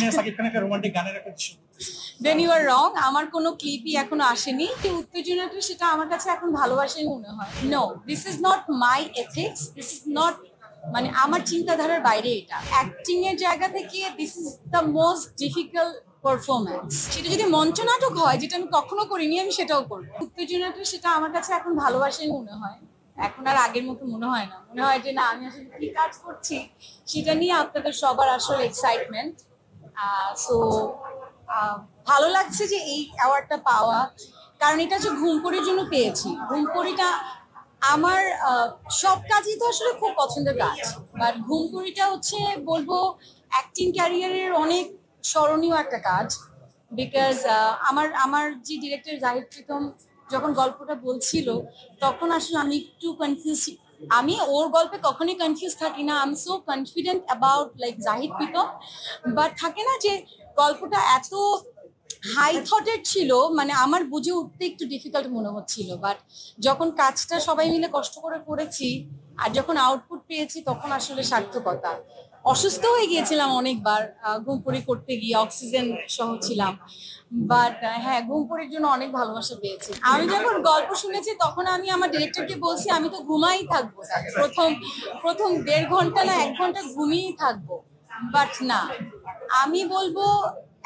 আপনি সাকিব খানের একটা রোমান্টিক গানের একটা দৃশ্য দেন ইউ আর রং। আমার কোনো ক্লিপই এখনো আসেনি। উত্তেজনাটা সেটা আমার কাছে এখন ভালোবাসাই মনে হয়। No, this is not my ethics, this is not মানে আমার চিন্তাধারার বাইরে এটা। অ্যাক্টিং এর জায়গা থেকে this is the most difficult performance. সেটা যদি মঞ্চনাটক হয়, যেটা আমি কখনো করিনি, আমি সেটাও করবো। উত্তেজনাটা সেটা আমার কাছে এখন ভালোবাসাই মনে হয়। এখন আর আগের মতো মনে হয় না। মনে হয় যে না, আমি আসলে কি কাজ করছি সেটা নিয়ে আপনাদের সবার আসলে এক্সাইটমেন্ট। সো ভালো লাগছে যে এই অ্যাওয়ার্ডটা পাওয়া, কারণ এটা হচ্ছে ঘুমপুরির জন্য পেয়েছি। ঘুমপুরিটা আমার সব কাজই তো আসলে খুব পছন্দের কাজ, বাট ঘুমপুরিটা হচ্ছে বলবো অ্যাক্টিং ক্যারিয়ারের অনেক স্মরণীয় একটা কাজ। বিকজ আমার আমার যে ডিরেক্টর জাহিদ প্রীতম যখন গল্পটা বলছিল, তখন আসলে আমি একটু কনফিউজ। আমি ওর গল্পে কখনোই কনফিউজ থাকি না। I am so confident about like Zahid Pritam. But থাকে না যে গল্পটা এত হাই থটের ছিল, মানে আমার বুঝে উঠতে একটু ডিফিকাল্ট মনে হচ্ছিল। বাট যখন কাজটা সবাই মিলে কষ্ট করে করেছি আর যখন আউটপুট পেয়েছি, তখন আসলে সার্থকতা। অসুস্থ হয়ে গিয়েছিলাম অনেকবার ঘুমপুরি করতে গিয়ে, অক্সিজেন সহ ছিলাম। বাট হ্যাঁ, ঘুমপুরির জন্য অনেক ভালোবাসা পেয়েছি। আমি যখন গল্প শুনেছি, তখন আমি আমার ডিরেক্টরকে বলছি আমি তো ঘুমাই থাকবো, প্রথম 1.5 ঘন্টা না 1 ঘন্টা ঘুমিয়েই থাকবো। বাট না, আমি বলবো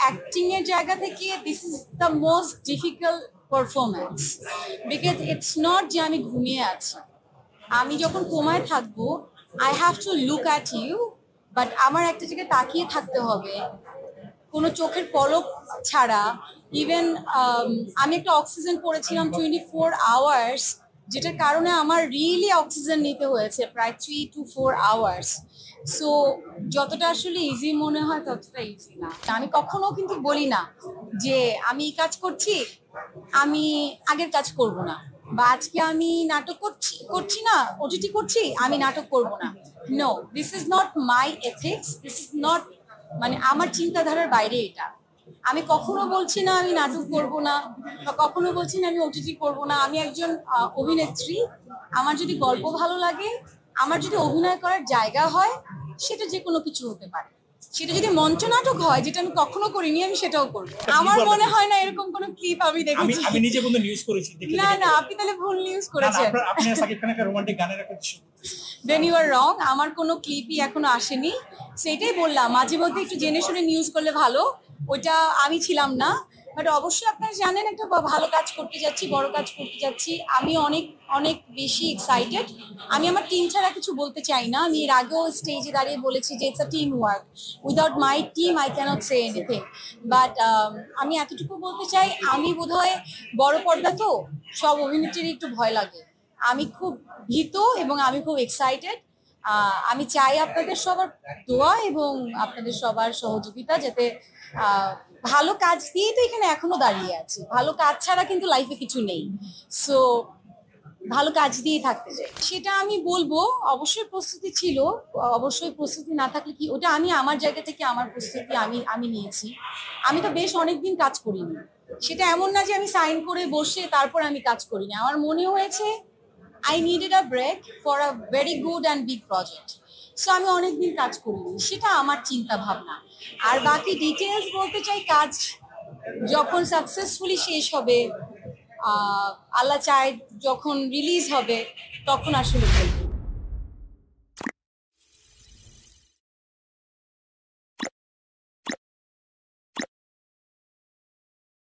অ্যাক্টিং এর জায়গা থেকে this is the most difficult performance. Because it's not যে আমি ঘুমিয়ে আছি। আমি যখন কোমায় থাকবো, I have to look at you, but আমার একটা জায়গায় তাকিয়ে থাকতে হবে, কোনো চোখের পলক ছাড়া। ইভেন আমি একটা অক্সিজেন পড়েছিলাম 24 আওয়ার্স, যেটার কারণে আমার রিয়েলি অক্সিজেন নিতে হয়েছে প্রায় 3 to 4 আওয়ার্স। সো যতটা আসলে ইজি মনে হয় ততটা ইজি না। আমি কখনো কিন্তু বলি না যে আমি এই কাজ করছি, আমি আগের কাজ করব না, বা আজকে আমি নাটক করছি না, ওটিটি করছি, আমি নাটক করব না। No, this is not my ethics, this is not মানে আমার চিন্তাধারার বাইরে এটা। আমি কখনো বলছি না আমি নাটক করব না, বা কখনো বলছি না আমি ওটিটি করব না। আমি একজন অভিনেত্রী। আমার যদি গল্প ভালো লাগে, আমার যদি অভিনয় করার জায়গা হয়, সেটা যে কোনো কিছু হতে পারে। সেটা যদি মঞ্চনাটক হয়, যেটা আমি কখনো করিনি, আমি সেটাও করবো। আমার মনে হয় না এরকম কোনো ক্লিপ আমি দেখেছি। আমি নিজে কোনো নিউজ করেছি। না না, আপনি তাহলে ভুল নিউজ করেছেন। আপনি সাকিব খানের একটা রোমান্টিক গানের একটা দৃশ্য দেন ইউ আর রং। আমার কোনো ক্লিপই এখনো আসেনি। সেটাই বললাম, মাঝে মধ্যে একটু জেনে শুনে নিউজ করলে ভালো। ওইটা আমি ছিলাম না। বাট অবশ্যই আপনারা জানেন একটা ভালো কাজ করতে যাচ্ছি, বড় কাজ করতে যাচ্ছি। আমি অনেক অনেক বেশি এক্সাইটেড। আমি আমার টিম ছাড়া কিছু বলতে চাই না। আমি এর আগেও স্টেজে দাঁড়িয়ে বলেছি যে it's a team work. Without my team I can't say anything. But আমি এতটুকু বলতে চাই, আমি বোধহয় বড় পর্দা তো সব অভিনেত্রীর একটু ভয় লাগে। আমি খুব ভীত এবং আমি খুব এক্সাইটেড। আমি চাই আপনাদের সবার দোয়া এবং আপনাদের সবার সহযোগিতা, যাতে ভালো কাজ দিয়ে তো এখানে এখনো দাঁড়িয়ে আছি। ভালো কাজ ছাড়া কিন্তু লাইফে কিছু নেই। সো ভালো কাজ দিয়ে থাকতে চাই, সেটা আমি বলবো। অবশ্যই প্রস্তুতি ছিল, অবশ্যই প্রস্তুতি না থাকলে কি, ওটা আমি আমার জায়গা থেকে আমার প্রস্তুতি আমি নিয়েছি। আমি তো বেশ অনেকদিন কাজ করিনি। সেটা এমন না যে আমি সাইন করে বসে তারপর আমি কাজ করিনি। আমার মনে হয়েছে I needed a break for a very good and big project. So আমি অনেকদিন কাজ করিনি, সেটা আমার চিন্তা ভাবনা। আর বাকি ডিটেলস বলতে চাই, কাজ যখন সাকসেসফুলি শেষ হবে, আল্লাহ চায় যখন রিলিজ হবে, তখন আসলে